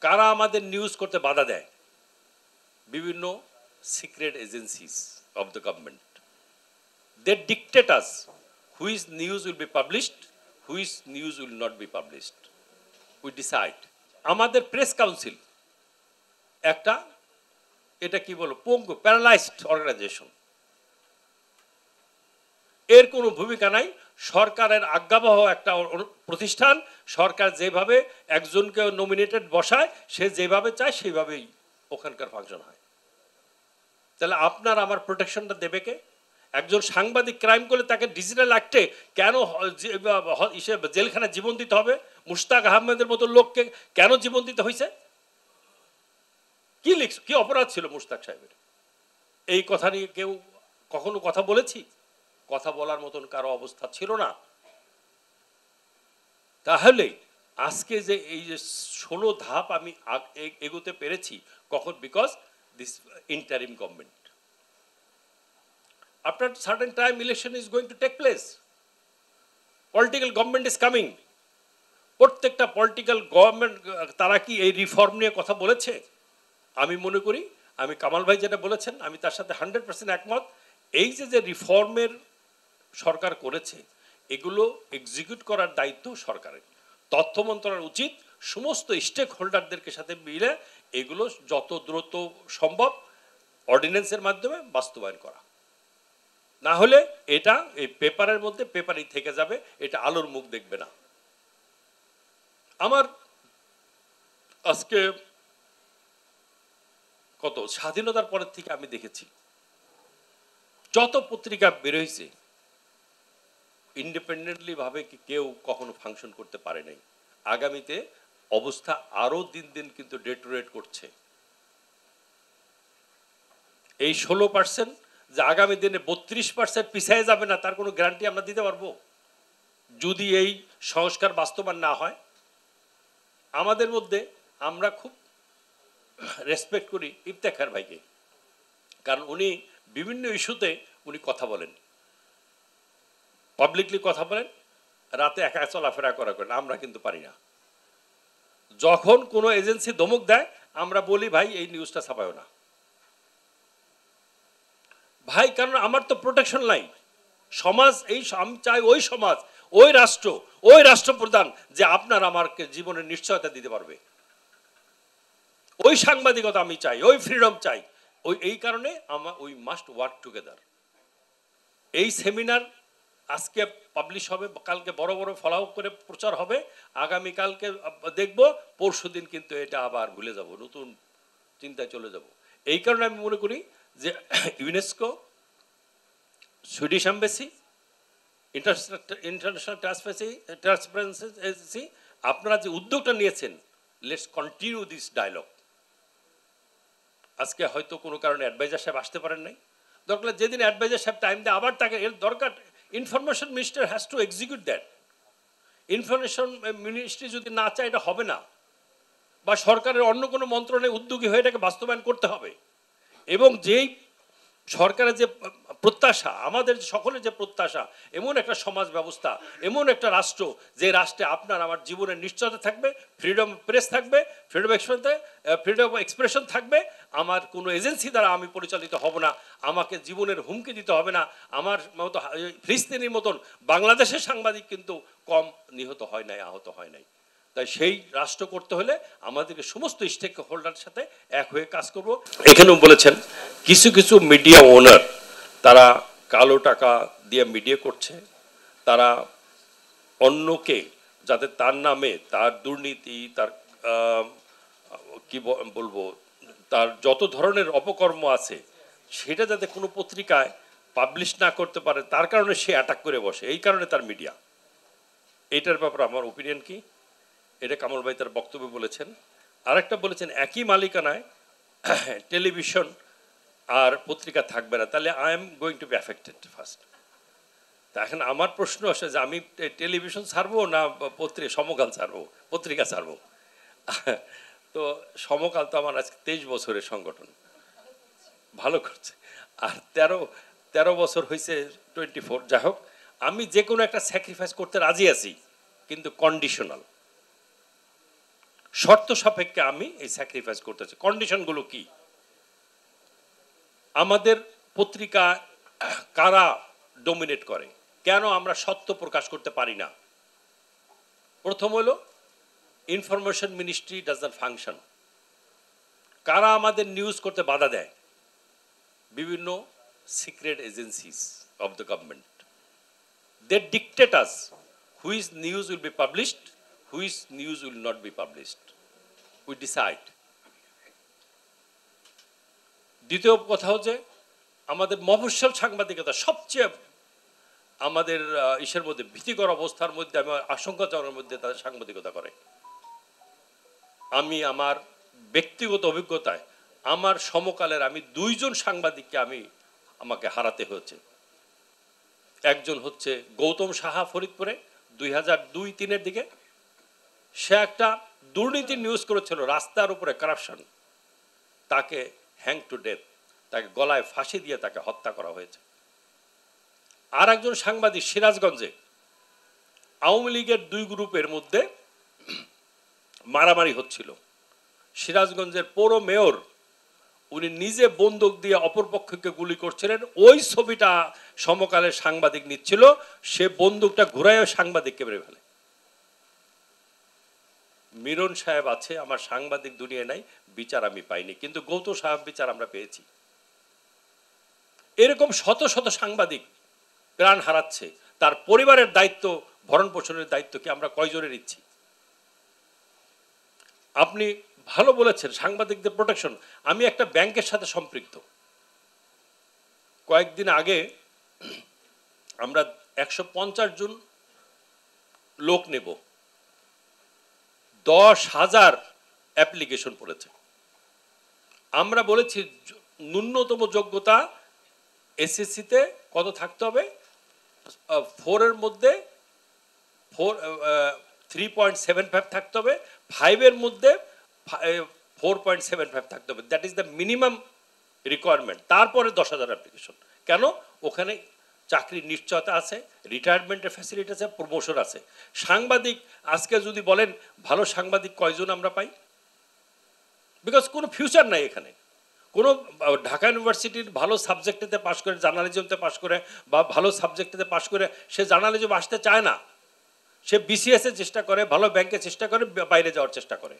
কারা আমাদের নিউজ করতে বাধা দেয়? বিভিন্ন secret agencies of the government. They dictate us which news will be published, which news will not be published. We decide. আমাদের press council একটা, এটা কি বলবো, পঙ্গু, প্যারালাইজড অর্গানাইজেশন। এর কোনো ভূমিকা নাই। সরকারের আজ্ঞাবহ একটা প্রতিষ্ঠান, সরকার যেভাবে একজনকে নমিনেটেড বসায়, সে যেভাবে চায় সেইভাবেই ওখানকার ফাংশন হয়। তাহলে আপনার আমার প্রোটেকশনটা দেবে কে? একজন সাংবাদিক ক্রাইম করলে তাকে ডিজিটাল অ্যাক্টে কেন জেলখানায় জীবন দিতে হবে? মুশতাক আহমেদের মতো লোককে কেন জীবন দিতে হয়েছে? কি লিখছ, কি অপরাধ ছিল মুশতাক সাহেবের? এই কথা নিয়ে কেউ কখনো কথা বলেছি? কথা বলার মতন কারো অবস্থা ছিল না। তাহলে আজকে যে এই যে 16 ধাপ আমি এগোতে পেরেছি, কখন? Because this interim government. After certain time election is going to take place, political government is coming. প্রত্যেকটা পলিটিক্যাল গভর্নমেন্ট তারা কি এই রিফর্ম নিয়ে কথা বলেছে? আমি মনে করি, আমি কামাল ভাই যেটা বলেছেন আমি তার সাথে 100% একমত। এই যে রিফর্মের সরকার করেছে, এগুলো এক্সিকিউট করার দায়িত্ব সরকারের। তথ্য মন্ত্রণালয়ের উচিত সমস্ত স্টেক হোল্ডারদেরকে সাথে মিলে এগুলো যত দ্রুত সম্ভব অর্ডিন্যান্সের মাধ্যমে বাস্তবায়ন করা। না হলে এটা এই পেপারের মধ্যে পেপারই থেকে যাবে, এটা আলোর মুখ দেখবে না। আমার আজকে কত স্বাধীনতার পরের থেকে আমি দেখেছি যত পত্রিকা বেরোইছে, ইন্ডিপেন্ডেন্টলি ভাবে কি কেউ কখনো ফাংশন করতে পারে নাই। আগামীতে অবস্থা আরো দিন দিন কিন্তু ডেটোরেট করছে। এই 16% যে আগামী দিনে 32% পিছিয়ে যাবে না, তার কোনো গ্যারান্টি আমরা দিতে পারবো যদি এই সংস্কার বাস্তবায়ন না হয়? আমাদের মধ্যে আমরা খুব রেসপেক্ট করি ইফতেখার ভাইকে, কারণ উনি বিভিন্ন ইস্যুতে উনি কথা বলেন, পাবলিকলি কথা বলেন, রাতে একা চলাফেরা করেন। আমরা কিন্তু পারি না। যখন কোনো এজেন্সি ধমক দেয় আমরা বলি ভাই এই নিউজটা ছাপায়ও না ভাই, কারণ আমার তো প্রোটেকশন নাই। সমাজ এই আমি চাই ওই সমাজ, ওই রাষ্ট্র, ওই রাষ্ট্রপ্রধান যে আপনার আমাকে জীবনের নিশ্চয়তা দিতে পারবে। ওই সাংবাদিকতা আমি চাই, ওই ফ্রিডম চাই। এই কারণে উই মাস্ট ওয়ার্ক টুগেদার। এই সেমিনার আজকে পাবলিশ হবে, কালকে বড় বড় ফলাও করে প্রচার হবে, আগামীকালকে দেখব, পরশু দিন কিন্তু এটা আবার ভুলে যাব, নতুন চিন্তায় চলে যাব। এই কারণে আমি মনে করি যে UNESCO, Swedish embassy, international transparency agency, আপনারা যে উদ্যোগটা নিয়েছেন, লেটস কন্টিনিউ দিস ডায়লগ। আজকে হয়তো কোনো কারণে অ্যাডভাইজার সাহেব আসতে পারেন নাই, দরকার যেদিন অ্যাডভাইজার সাহেব টাইম দেয় আবার তাকে এর দরকার। Information minister has to execute that. Information ministry যদি না চায় এটা হবে না, বা সরকারের অন্য কোনো মন্ত্রণালয়ে উদ্যোগী হয়ে এটাকে বাস্তবায়ন করতে হবে। এবং যেই সরকারের যে প্রত্যাশা, আমাদের সকলের যে প্রত্যাশা, এমন একটা সমাজ ব্যবস্থা, এমন একটা রাষ্ট্র যে রাষ্ট্রে আপনার আমার জীবনের নিশ্চয়তা থাকবে, ফ্রিডম প্রেস থাকবে, ফ্রিডম এক্সপ্রেশন থাকবে, আমার কোনো এজেন্সি দ্বারা আমি পরিচালিত হব না, আমাকে জীবনের হুমকি দিতে হবে না। আমার মতো ফিলিস্তিনির মতন বাংলাদেশের সাংবাদিক কিন্তু কম নিহত হয় নাই, আহত হয় নাই। তাই সেই রাষ্ট্র করতে হলে আমাদেরকে সমস্ত স্টেক হোল্ডারের সাথে এক হয়ে কাজ করব। এখানেও বলেছেন কিছু কিছু মিডিয়া ওনার তারা কালো টাকা দিয়ে মিডিয়া করছে, তারা অন্যকে যাতে তার নামে তার দুর্নীতি, তার কি বলবো, তার যত ধরনের অপকর্ম আছে সেটা যাতে কোনো পত্রিকায় পাবলিশ না করতে পারে, তার কারণে সে অ্যাটাক করে বসে। এই কারণে তার মিডিয়া। এইটার ব্যাপারে আমার ওপিনিয়ন কি, এটা কামাল ভাই তার বক্তব্যে বলেছেন। আরেকটা বলেছেন একই মালিকানায় টেলিভিশন আর পত্রিকা থাকবে না, তাহলে I am going to be affected first. তা এখন আমার প্রশ্ন আসে যে আমি টেলিভিশন ছাড়বো না সমকাল ছাড়বো, পত্রিকা ছাড়বো? তো সমকাল তো আমার আজকে 23 বছরের সংগঠন, ভালো করছে, আর 13 বছর হয়েছে 24। যাই হোক, আমি যে কোনো একটা স্যাক্রিফাইস করতে রাজি আছি, কিন্তু কন্ডিশনাল। শর্ত সাপেক্ষে আমি এই স্যাক্রিফাইস করতেছি। কন্ডিশনগুলো কি? আমাদের পত্রিকা কারা ডমিনেট করে, কেন আমরা সত্য প্রকাশ করতে পারি না? প্রথম হলো information ministry does not function. কারা আমাদের নিউজ করতে বাধা দেয়? বিভিন্ন secret agencies of the government. They dictate us which news will be published, which news will not be published. We decide. দ্বিতীয় কথা হচ্ছে আমাদের মফস্বল সাংবাদিকতা সবচেয়ে আমাদের ইসের মধ্যে ভীতিকর অবস্থার মধ্যে, আমি আশঙ্কাজনকের মধ্যে তাদের সাংবাদিকতা করে। আমি আমার ব্যক্তিগত অভিজ্ঞতায় আমার সমকালের আমি 2 জন সাংবাদিককে আমাকে হারাতে হয়েছে। একজন হচ্ছে গৌতম সাহা, ফরিদপুরে 2002-03 দিকে। সে একটা দুর্নীতি নিউজ করেছিল, রাস্তার উপরে কারাপশন। তাকে হ্যাং টু ডেথ, তাকে গলায় ফাঁসি দিয়ে তাকে হত্যা করা হয়েছে। আর একজন সাংবাদিক সিরাজগঞ্জে আওয়ামী লীগের 2 গ্রুপের মধ্যে মারামারি হচ্ছিল। সিরাজগঞ্জের পৌর মেয়র উনি নিজে বন্দুক দিয়ে অপরপক্ষকে গুলি করছিলেন। ওই ছবিটা সমকালের সাংবাদিক নিচ্ছিল, সে বন্দুকটা ঘুরাইও সাংবাদিককে মেরে ফেলে। মিরন সাহেব আছে, আমার সাংবাদিক দুনিয়ায় নাই, বিচার আমি পাইনি, কিন্তু গৌতম সাহেব বিচার আমরা পেয়েছি। এরকম শত শত সাংবাদিক প্রাণ হারাচ্ছে, তার পরিবারের দায়িত্ব, ভরণ পোষণের দায়িত্ব কি আমরা কয়জনে নিচ্ছি? আপনি ভালো বলেছেন সাংবাদিকদের প্রোটেকশন। আমি একটা ব্যাংকের সাথে সম্পৃক্ত। কয়েকদিন আগে আমরা 150 জন লোক নেব, 10,000 অ্যাপ্লিকেশন পড়েছে। আমরা বলেছি ন্যূনতম যোগ্যতা এসএসসিতে কত থাকতে হবে? 4 এর মধ্যে 3.75 থাকতে হবে, 5 এর মধ্যে 4.75 থাকতে হবে। That is the minimum requirement. তারপরে 10,000 অ্যাপ্লিকেশন। কেন? ওখানে চাকরির নিশ্চয়তা আছে, রিটায়ারমেন্টের ফ্যাসিলিটি আছে, প্রমোশন আছে। সাংবাদিক আজকে যদি বলেন ভালো সাংবাদিক কয়জন আমরা পাই? বিকজ কোনো ফিউচার নাই এখানে। কোনো ঢাকা ইউনিভার্সিটির ভালো সাবজেক্টেতে পাশ করে, জার্নালিজমতে পাশ করে বা ভালো সাবজেক্টেতে পাশ করে সে জার্নালিজম আসতে চায় না। সে বিসিএস এর চেষ্টা করে, ভালো ব্যাংকে চেষ্টা করে, বাইরে যাওয়ার চেষ্টা করে।